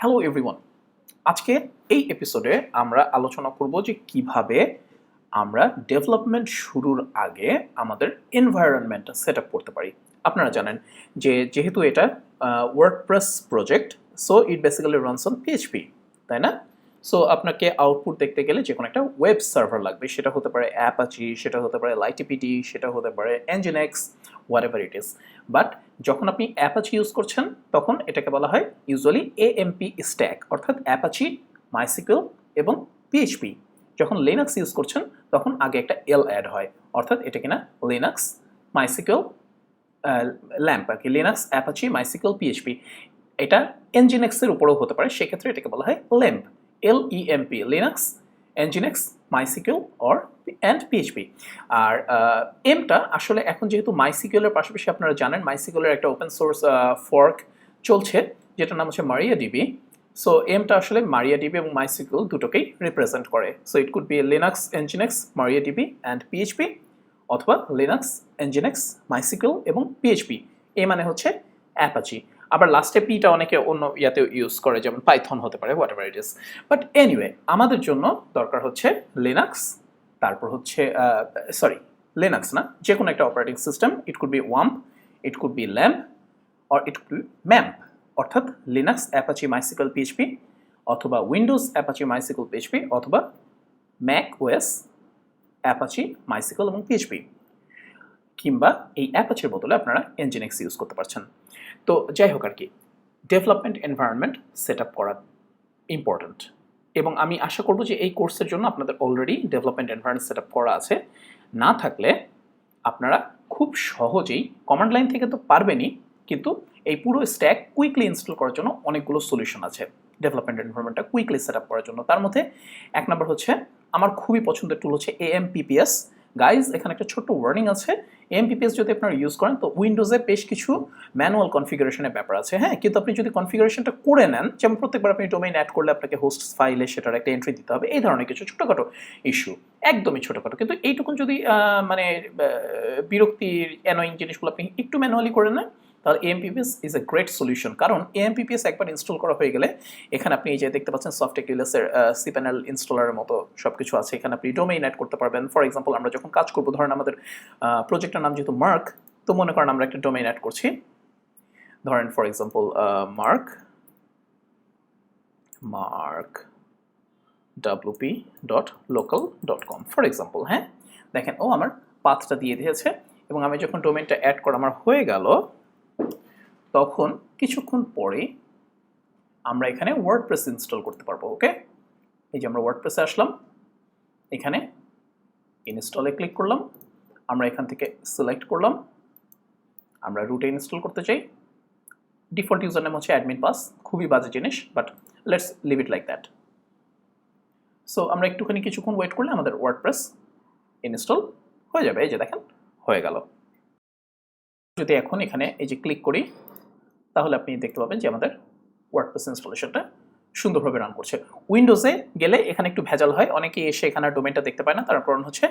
Hello everyone, আজকে এই এপিসোডে আমরা আলোচনা করব যে কিভাবে আমরা ডেভেলপমেন্ট শুরুর আগে আমাদের এনভায়রনমেন্টটা সেট আপ করতে পারি। আপনারা জানেন যে যেহেতু এটা WordPress project, so it basically runs on PHP, তাই না? সো আপনাকে আউটপুট দেখতে গেলে যে কোনো একটা ওয়েব সার্ভার লাগবে, সেটা হতে পারে অ্যাপাচি, সেটা হতে পারে লাইটিপিডি, সেটা হতে পারে nginx, whatever it is. But যখন আপনি অ্যাপাচি ইউজ করছেন তখন এটাকে বলা হয় ইউজুয়ালি এএমপি স্ট্যাক, অর্থাৎ অ্যাপাচি, মাইসিকিউএল এবং পিএইচপি। যখন লিনাক্স ইউজ করছেন তখন আগে একটা এল অ্যাড হয়, অর্থাৎ এটা কিনা লিনাক্স মাইসিকিউএল ল্যাম্প আর কি, লিনাক্স অ্যাপাচি মাইসিকিউএল পিএইচপি। এটা এনজিনএক্সের উপরেও হতে পারে, সেক্ষেত্রে এটাকে বলা হয় LAMP, LEMP, Linux nginx MySQL or and PHP. আর এমটা আসলে এখন যেহেতু মাইসিকিউএলের পাশাপাশি আপনারা জানেন মাইসিকিউএলের একটা ওপেন সোর্স ফর্ক চলছে যেটার নাম হচ্ছে মারিয়াডিবি। সো এমটা আসলে মারিয়াডিবি এবং মাইসিকিউএল দুটোকেই রিপ্রেজেন্ট করে। So it could be Linux nginx MariaDB and PHP, অথবা লিনাক্স এনজিনএক্স মাইসিকিউএল এবং পিএইচপি। এ মানে হচ্ছে অ্যাপাচি। আবার লাস্টে পিটা অনেকে অন্য ইয়াতে ইউজ করে, যেমন পাইথন হতে পারে, what ever it is. But anyway আমাদের জন্য দরকার হচ্ছে লিনাক্স, তারপর হচ্ছে লিনাক্স না, যে কোনো একটা operating system. It could be ওয়াম্প, it could be LAMP, or it could be MAMP, অর্থাৎ লিনাক্স অ্যাপাচি মাইসিকিউএল পিএইচপি, অথবা উইন্ডোজ অ্যাপাচি মাইসিকিউএল পিএইচপি, অথবা ম্যাক ওএস অ্যাপাচি মাইসিকিউএল এবং পিএইচপি, কিংবা এই অ্যাপাচির বদলে আপনারা এনজিনএক্স ইউজ করতে পারছেন। তো যাই হোক আর কি, ডেভেলপমেন্ট এনভায়রনমেন্ট সেট আপ করা ইম্পর্ট্যান্ট, এবং আমি আশা করব যে এই কোর্সের জন্য আপনাদের already development environment set up করা আছে। না থাকলে আপনারা খুব সহজেই কমান্ড লাইন থেকে তো পারবেনই, কিন্তু এই পুরো স্ট্যাক কুইকলি ইনস্টল করার জন্য অনেকগুলো সলিউশন আছে ডেভেলপমেন্ট এনভায়রনমেন্টটা কুইকলি সেট আপ করার জন্য। তার মধ্যে এক নম্বর হচ্ছে, আমার খুবই পছন্দের টুল হচ্ছে AMPPS। গাইজ, এখানে একটা ছোট্ট ওয়ার্নিং আছে। AMPPS যদি আপনারা ইউজ করেন তো উইন্ডোজে বেশ কিছু ম্যানুয়াল কনফিগারেশনের ব্যাপার আছে, হ্যাঁ, কিন্তু আপনি যদি কনফিগারেশনটা করে নেন, যেমন প্রত্যেকবার আপনি ডোমেইন অ্যাড করলে আপনাকে হোস্ট ফাইলে সেটার একটা এন্ট্রি দিতে হবে, এই ধরনের কিছু ছোটোখাটো ইস্যু, একদমই ছোটোখাটো, কিন্তু এইটুকুন যদি মানে বিরক্তির অ্যানোয়িং জিনিসগুলো আপনি একটু ম্যানুয়ালি করে নেন, তাহলে AMPPS is a great solution. কারণ AMPPS একবার ইনস্টল করা হয়ে গেলে এখানে আপনি এই যে দেখতে পাচ্ছেন সফটেকিউলেসের cPanel ইনস্টলারের মতো সব কিছু আছে। এখানে আপনি ডোমেইন অ্যাড করতে পারবেন। ফর এক্সাম্পল, আমরা যখন কাজ করবো, ধরেন আমাদের প্রজেক্টের নাম যেহেতু মার্ক, তো মনে করেন আমরা একটা ডোমেইন অ্যাড করছি, ধরেন for example markwp.local.com for example. হ্যাঁ, দেখেন ও আমার পাথটা দিয়ে দিয়েছে, এবং আমি যখন ডোমেইনটা অ্যাড করা আমার হয়ে গেল, তখন কিছুক্ষণ পরে আমরা এখানে ওয়ার্ডপ্রেস ইনস্টল করতে পারবো। ওকে, এই যে আমরা ওয়ার্ডপ্রেসে আসলাম, এখানে ইনস্টলে ক্লিক করলাম, আমরা এখান থেকে সিলেক্ট করলাম আমরা রুটে ইনস্টল করতে চাই। ডিফল্ট ইউজার নেম হচ্ছে অ্যাডমিন পাস, খুবই বাজে জিনিস, but let's leave it like that. So আমরা একটুখানি কিছুক্ষণ ওয়েট করলে আমাদের ওয়ার্ডপ্রেস ইনস্টল হয়ে যাবে। এই যে দেখেন হয়ে গেল। যদি এখন এখানে এই যে ক্লিক করি, তাহলে আপনি দেখতে পাবেন যে আমাদের ওয়ার্ডপ্রেস ইনস্টলেশনটা সুন্দরভাবে রান করছে। উইন্ডোজে গেলে এখানে একটু ভেজাল হয়, অনেকেই এসে এখানে ডোমেইনটা দেখতে পায় না। তার কারণ হচ্ছে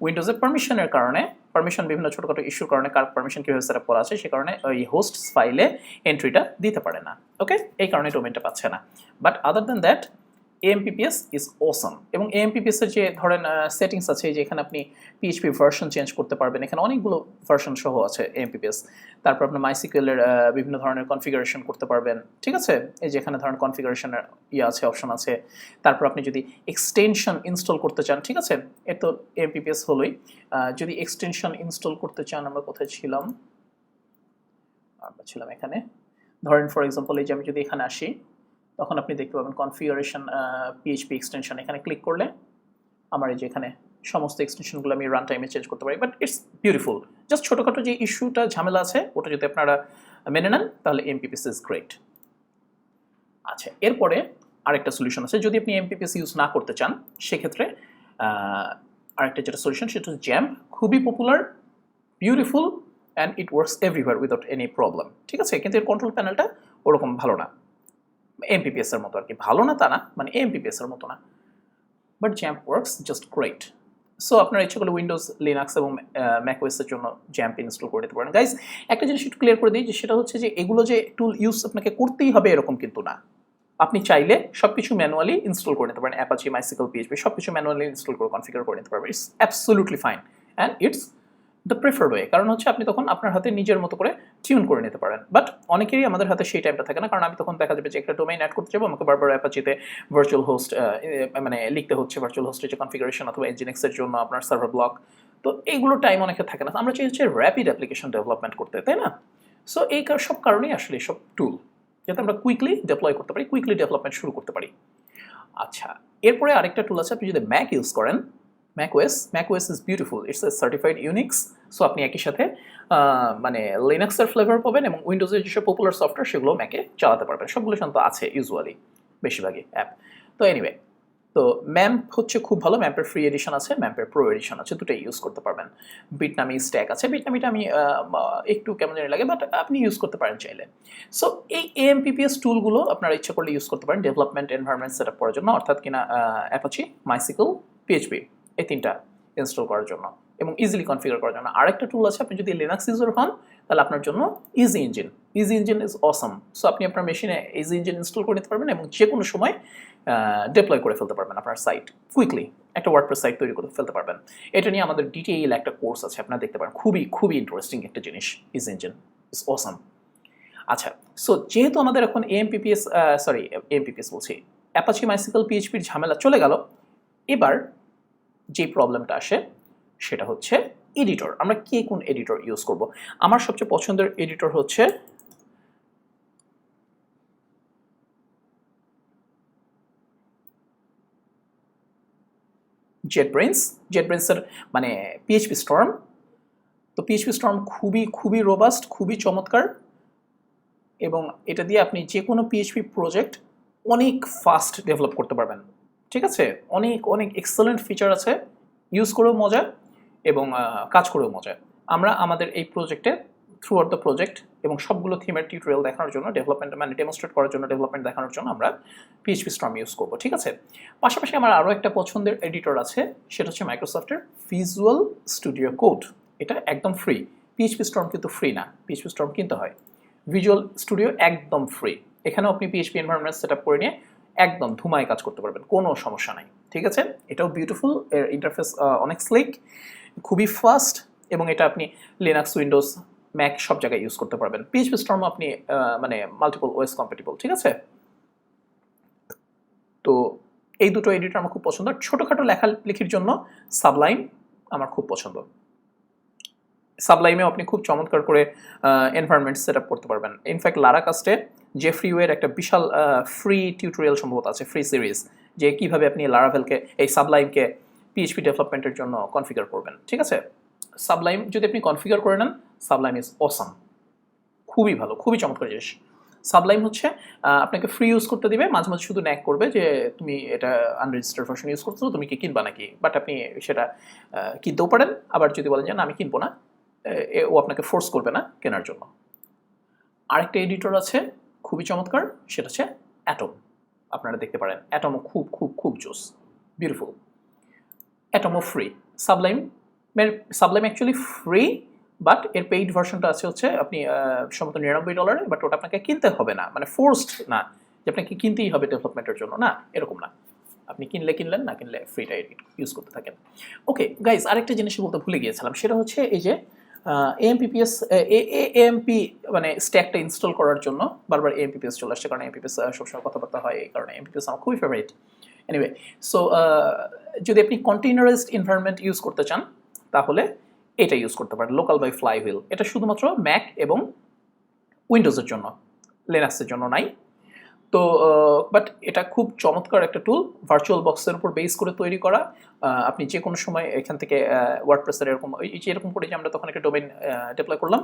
উইন্ডোজে পারমিশনের কারণে, পারমিশন বিভিন্ন ছোটখাটো ইস্যুর কারণে, কার পারমিশন কীভাবে সেট আপ করা আছে সে কারণে ওই হোস্ট ফাইলে এন্ট্রিটা দিতে পারে না। ওকে, এই কারণে ডোমেইনটা পাচ্ছে না। But other than that AMPPS is অসম। এবং AMPPS এর যে ধরেন সেটিংস আছে, যে এখানে আপনি পিএইচপি ভার্সন চেঞ্জ করতে পারবেন, এখানে অনেকগুলো ভার্সন সহ আছে AMPPS। তারপর আপনি মাইসিকিউএলের বিভিন্ন ধরনের কনফিগারেশন করতে পারবেন, ঠিক আছে। এই যে এখানে ধরেন কনফিগারেশনের আছে, অপশন আছে। তারপর আপনি যদি এক্সটেনশন ইনস্টল করতে চান, ঠিক আছে, এর তো AMPPS হলোই। যদি এক্সটেনশন ইনস্টল করতে চান, আমরা কোথায় ছিলাম, আমরা ছিলাম এখানে। ধরেন ফর এক্সাম্পল, এই যে আমি যদি এখানে আসি, তখন আপনি দেখতে পাবেন কনফিগারেশন পিএইচপি এক্সটেনশন, এখানে ক্লিক করলে আমার এই যে এখানে সমস্ত এক্সটেনশনগুলো আমি রান টাইমে চেঞ্জ করতে পারি। But it's beautiful. জাস্ট ছোটোখাটো যে ইস্যুটা ঝামেলা আছে ওটা যদি আপনারা মেনে নেন, তাহলে AMPPS ইজ গ্রেট। আচ্ছা, এরপরে আরেকটা সলিউশন আছে। যদি আপনি AMPPS ইউজ না করতে চান, সেক্ষেত্রে আরেকটা যেটা সলিউশন, সেটা হচ্ছে জ্যাম্প। খুবই popular, beautiful, and it works everywhere without any problem, ঠিক আছে। কিন্তু এর কন্ট্রোল প্যানেলটা ওরকম ভালো না, AMPPS এর মতো আর কি। ভালো না তা না, মানে AMPPS এর মতো না, but XAMPP works just great. So আপনারা ইচ্ছে করলে উইন্ডোজ, লিনাক্স এবং ম্যাকওএস এর জন্য জ্যাম্প ইনস্টল করে দিতে পারেন। গাইজ, একটা জিনিস একটু ক্লিয়ার করে দিই, যে সেটা হচ্ছে যে এগুলো যে টুল ইউজ আপনাকে করতেই হবে এরকম কিন্তু না। আপনি চাইলে সবকিছু ম্যানুয়ালি ইনস্টল করে নিতে পারেন, অ্যাপাচি, মাইসিকল, পিএইচপি সবকিছু ম্যানুয়ালি ইনস্টল করে কনফিগার করে নিতে পারবেন। It's absolutely fine and it's the preferred way, কারণ হচ্ছে আপনি তখন আপনার হাতে নিজের মতো করে টিউন করে নিতে পারেন। বাট অনেকেরই আমাদের হাতে সেই টাইমটা থাকে না, কারণ আমি তখন দেখা যাবে যে একটা ডোমেইন অ্যাড করতে যাবো, আমাকে বারবার অ্যাপাচিতে ভার্চুয়াল হোস্ট মানে লিখতে হচ্ছে, ভার্চুয়াল হোস্টের যে কনফিগারেশন অথবা এনজিনিক্সের জন্য আপনার সার্ভার ব্লক, তো এইগুলো টাইম অনেকে থাকে না। আমরা চাই হচ্ছে র্যাপিড অ্যাপ্লিকেশন ডেভেলপমেন্ট করতে, তাই না? সো এই সব কারণেই আসলে এইসব টুল, যাতে আমরা কুইকলি ডেপ্লয় করতে পারি, কুইকলি ডেভেলপমেন্ট শুরু করতে পারি। আচ্ছা, এরপরে আরেকটা টুল আছে, আপনি যদি ম্যাক ইউজ করেন, macOS is beautiful, it's a certified Unix. So আপনি একই সাথে মানে লিনাক্সের ফ্লেভার পাবেন এবং উইন্ডোজের যেসব পপুলার সফটওয়্যার সেগুলো ম্যাকে চালাতে পারবেন। সবগুলো শান্ত আছে ইউজুয়ালি, বেশিরভাগই অ্যাপ। তো এনিওয়ে, তো ম্যাম্প হচ্ছে খুব ভালো, ম্যাম্পের ফ্রি এডিশন আছে, ম্যাম্পের প্রো এডিশন আছে, দুটোই ইউজ করতে পারবেন। বিটনামি স্ট্যাক আছে, বিটনামিটা আমি একটু কেমন জানি লাগে, বাট আপনি ইউজ করতে পারেন চাইলে। সো এই AMPPS টুলগুলো আপনারা ইচ্ছা করলে ইউজ করতে পারেন ডেভেলপমেন্ট এনভায়রনমেন্ট সেট আপ করার জন্য, অর্থাৎ কিনা অ্যাপাচি, মাইসিকল, পিএইচপি, এই তিনটা ইনস্টল করার জন্য এবং ইজিলি কনফিগার করার জন্য। আরেকটা টুল আছে, আপনি যদি লিনাক্স ইউজার হন তাহলে আপনার জন্য easy engine. Easy engine is awesome. So আপনি আপনার মেশিনে ইজি ইঞ্জিন ইনস্টল করে নিতে পারবেন এবং যে কোনো সময় ডিপ্লয় করে ফেলতে পারবেন আপনার সাইট, কুইকলি একটা ওয়ার্ডপ্রেস সাইট তৈরি করে ফেলতে পারবেন। এটা নিয়ে আমাদের ডিটেইল একটা কোর্স আছে, আপনারা দেখতে পারেন, খুবই খুবই ইন্টারেস্টিং একটা জিনিস। Easy engine is awesome. আচ্ছা, সো যেহেতু আমাদের এখন AMPPS বলছি, অ্যাপাচি, মাইসিকল, পিএইচপির ঝামেলা চলে গেল, এবার যে প্রবলেমটা আসে সেটা হচ্ছে এডিটর। আমরা কে কোন এডিটর ইউজ করব? আমার সবচেয়ে পছন্দের এডিটর হচ্ছে জেটব্রেন্সের মানে পিএইচপি স্টর্ম। তো পিএইচপি স্টর্ম খুবই খুবই রোবাস্ট, খুবই চমৎকার, এবং এটা দিয়ে আপনি যে কোনো পিএইচপি প্রজেক্ট অনেক ফাস্ট ডেভেলপ করতে পারবেন। ঠিক আছে, অনেক অনেক এক্সেলেন্ট ফিচার আছে, ইউজ করেও মজা এবং কাজ করেও মজা। আমরা আমাদের এই প্রজেক্টে থ্রু আউট দ্য প্রজেক্ট এবং সবগুলো থিমের টিউটোরিয়াল দেখানোর জন্য, ডেভেলপমেন্ট মানে ডেমনস্ট্রেট করার জন্য, ডেভেলপমেন্ট দেখানোর জন্য আমরা পিএইচপি স্টর্ম ইউজ করবো। ঠিক আছে, পাশাপাশি আমার আরও একটা পছন্দের এডিটর আছে, সেটা হচ্ছে মাইক্রোসফটের ভিজুয়াল স্টুডিও কোড। এটা একদম ফ্রি। পিএইচপি স্টর্ম কিন্তু ফ্রি না, পিএইচপি স্টর্ম কিনতে হয়। ভিজুয়াল স্টুডিও একদম ফ্রি, এখানেও আপনি পিএইচপি এনভায়রনমেন্ট সেট আপ করে নিয়ে একদম ধুমায় কাজ করতে পারবেন, কোনো সমস্যা নাই। ঠিক আছে, এটাও বিউটিফুল, এর ইন্টারফেস অনেক স্লিক, খুবই ফাস্ট, এবং এটা আপনি লিনাক্স, উইন্ডোজ, ম্যাক সব জায়গায় ইউজ করতে পারবেন। পিএইচপি স্টর্ম আপনি মানে মাল্টিপল ওএস কম্প্যাটিবল। ঠিক আছে, তো এই দুটো এডিটর আমার খুব পছন্দ। ছোটোখাটো লেখালেখির জন্য সাবলাইম আমার খুব পছন্দ। সাবলাইমে আপনি খুব চমৎকার করে এনভায়রনমেন্ট সেট আপ করতে পারবেন। ইনফ্যাক্ট লারাকাস্টে জেফ্রি ওয়ের একটা বিশাল ফ্রি টিউটোরিয়াল সম্ভবত আছে, ফ্রি সিরিজ, যে কীভাবে আপনি লারাভেলকে, এই সাবলাইমকে পিএইচপি ডেভেলপমেন্টের জন্য কনফিগার করবেন। ঠিক আছে, সাবলাইম যদি আপনি কনফিগার করে নেন, সাবলাইম ইজ অসাম, খুবই ভালো, খুবই চমৎকার জিনিস। সাবলাইম হচ্ছে আপনাকে ফ্রি ইউজ করতে দিবে, মাঝে মাঝে শুধু ন্যাক করবে যে তুমি এটা আনরেজিস্টার্ড ভার্সন ইউজ করছো, তুমি কি কিনবা নাকি, বাট আপনি সেটা কিনতেও পারেন। আবার যদি বলেন যে না আমি কিনবো না, ও আপনাকে ফোর্স করবে না কেনার জন্য। আরেকটা এডিটর আছে খুবই চমৎকার, সেটা হচ্ছে অ্যাটম। আপনারা দেখতে পারেন, অ্যাটমও খুব খুব খুব জোস, বিউটিফুল। অ্যাটমও free. Sublime actually free, but এর পেইড ভার্সনটা আছে হচ্ছে আপনি সম্ভবত $99, বাট ওটা আপনাকে কিনতে হবে না, মানে ফোর্সড না যে আপনাকে কিনতেই হবে ডেভেলপমেন্টের জন্য, না এরকম না। আপনি কিনলে কিনলেন, না কিনলে ফ্রিটা ইউজ করতে থাকেন। ওকে গাইজ, আরেকটা জিনিস বলতে ভুলে গিয়েছিলাম, সেটা হচ্ছে এই যে এএমপি মানে স্ট্যাকটা ইনস্টল করার জন্য বারবার AMPPS চলে আসছে, কারণ AMPPS সবসময় কথাবার্তা হয়, এই কারণে AMPPS আমার খুবই ফেভারিট। এনিওয়ে, সো যদি আপনি কন্টেইনারাইজড এনভায়রনমেন্ট ইউজ করতে চান তাহলে এটা ইউজ করতে পারেন, লোকাল বাই ফ্লাইহুইল। এটা শুধুমাত্র ম্যাক এবং উইন্ডোজের জন্য, লিনাক্সের জন্য নাই। তো বাট এটা খুব চমৎকার একটা টুল, ভার্চুয়াল বক্সের উপর বেস করে তৈরি করা। আপনি যে কোনো সময় এখান থেকে ওয়ার্ডপ্রেসের এরকম এরকম করে যে আমরা তখন একটা ডোমেইন ডিপ্লয় করলাম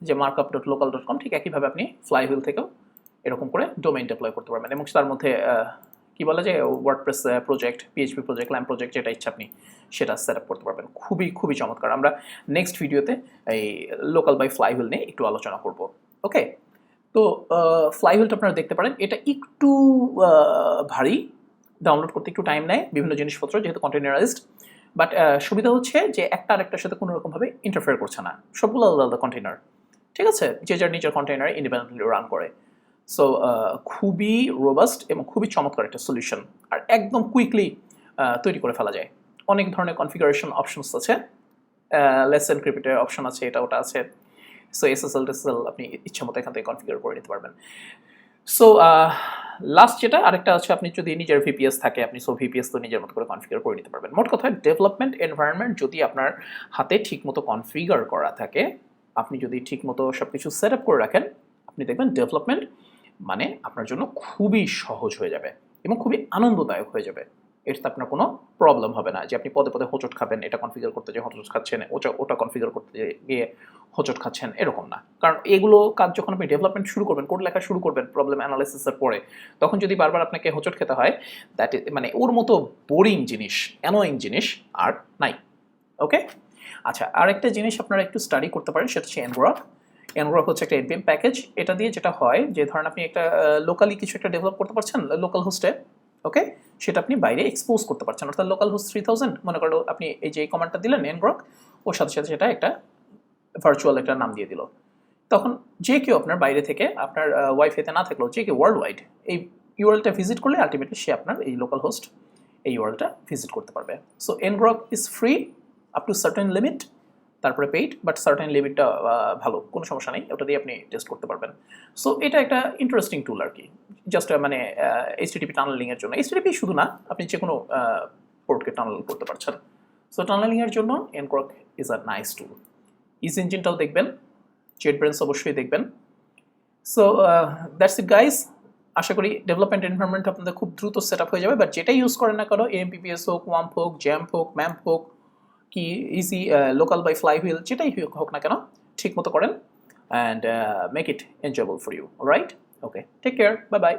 যে markup.local.com, ঠিক একইভাবে আপনি ফ্লাইহুইল থেকেও এরকম করে ডোমেইন ডিপ্লয় করতে পারবেন, এবং তার মধ্যে কি বলে যে WordPress project, PHP project, lamp project, যেটা ইচ্ছা আপনি সেটা সেট আপ করতে পারবেন। খুবই খুবই চমৎকার। আমরা নেক্সট ভিডিওতে এই লোকাল বাই ফ্লাইহুইল নিয়ে একটু আলোচনা করব। ওকে, তো ফ্লাইহুইলটা আপনারা দেখতে পারেন, এটা একটু ভারী, ডাউনলোড করতে একটু টাইম নেয়, বিভিন্ন জিনিসপত্র যেহেতু কন্টেনারাইজড, বাট সুবিধা হচ্ছে যে একটা আরেকটার সাথে কোনো রকমভাবে ইন্টারফেয়ার করছে না, সবগুলো আলাদা আলাদা কন্টেনার। ঠিক আছে, যে যার নিজের কন্টেনারে ইন্ডিপেন্ডেন্টলি রান করে। সো খুবই রোবাস্ট এবং খুবই চমৎকার একটা সলিউশন, আর একদম কুইকলি তৈরি করে ফেলা যায়। অনেক ধরনের কনফিগারেশন অপশনস আছে, লেস এনক্রিপ্টের অপশন আছে, এটা ওটা আছে। সো এসএসএল টেসএসএল আপনি ইচ্ছা মতো এখান থেকে কনফিগার করে নিতে পারবেন। সো লাস্ট যেটা আরেকটা আছে, আপনি যদি নিজের ভিপিএস থাকে আপনি সো ভিপিএস তো নিজের মতো করে কনফিগার করে নিতে পারবেন। মোট কথা ডেভেলপমেন্ট এনভায়রনমেন্ট যদি আপনার হাতে ঠিকমতো কনফিগার করা থাকে, আপনি যদি ঠিকমতো সব কিছু সেট আপ করে রাখেন, আপনি দেখবেন ডেভেলপমেন্ট মানে আপনার জন্য খুবই সহজ হয়ে যাবে এবং খুবই আনন্দদায়ক হয়ে যাবে। এটাতে আপনার কোনো প্রবলেম হবে না যে আপনি পদে পদে হোঁচট খাবেন, এটা কনফিগার করতে গিয়ে হোঁচট খাচ্ছেন, ওটা কনফিগার করতে গিয়ে হোঁচট খাচ্ছেন, এরকম না। কারণ এগুলো কাজ যখন আপনি ডেভেলপমেন্ট শুরু করবেন, কোড লেখা শুরু করবেন প্রবলেম অ্যানালাইসিসের পরে, তখন যদি বারবার আপনাকে হোঁচট খেতে হয়, দ্যাট মানে ওর মতো বোরিং জিনিস, অ্যানোয়িং জিনিস আর নাই। ওকে, আচ্ছা, আরেকটা জিনিস আপনারা একটু স্টাডি করতে পারেন, সেটা হচ্ছে এনগ্রক। এনগ্রক হচ্ছে একটা এনপিএম প্যাকেজ। এটা দিয়ে যেটা হয় যে ধরেন আপনি একটা লোকালি কিছু একটা ডেভেলপ করতে পারছেন লোকাল হোস্টে, ওকে, সেটা আপনি বাইরে এক্সপোজ করতে পারছেন। অর্থাৎ লোকাল হোস্ট 3000 মনে করো, আপনি এই যে কমান্ডটা দিলেন এনগ্রক, ওর সাথে সাথে সেটা একটা ভার্চুয়াল একটা নাম দিয়ে দিল। তখন যে কেউ আপনার বাইরে থেকে, আপনার ওয়াইফাইতে না থাকলেও যে কেউ ওয়ার্ল্ড ওয়াইড এই ইউআরএলটা ভিজিট করলে আলটিমেটলি সে আপনার এই লোকাল হোস্ট এই ইউআরএলটা ভিজিট করতে পারবে। So ngrok is free up to certain limit, তারপরে পেইড, বাট সার্টেন লিমিটটা ভালো, কোনো সমস্যা নেই, ওটা দিয়ে আপনি টেস্ট করতে পারবেন। সো এটা একটা ইন্টারেস্টিং টুল আর কি, জাস্ট মানে এইচটিটিপি টানেলিংয়ের জন্য। এইচটিটিপি শুধু না, আপনি যে কোনো পোর্টকে টানেল করতে পারছেন। সো টানেলিংয়ের জন্য ngrok is a nice tool. ইজ ইঞ্জিনটাও দেখবেন, JetBrains অবশ্যই দেখবেন। So that's it guys. আশা করি ডেভেলপমেন্ট এনভায়রনমেন্ট আপনাদের খুব দ্রুত সেট আপ হয়ে যাবে। বাট যেটাই ইউজ করেন না কেন, AMPPS হোক, ওয়াম্প হোক, জ্যাম্প হোক, ম্যাম্প হোক, কি ইজি লোকাল বাই ফ্লাইহুইল, যেটাই হোক না কেন, ঠিক মতো করেন and make it enjoyable for you. Right? Okay, take care, bye by.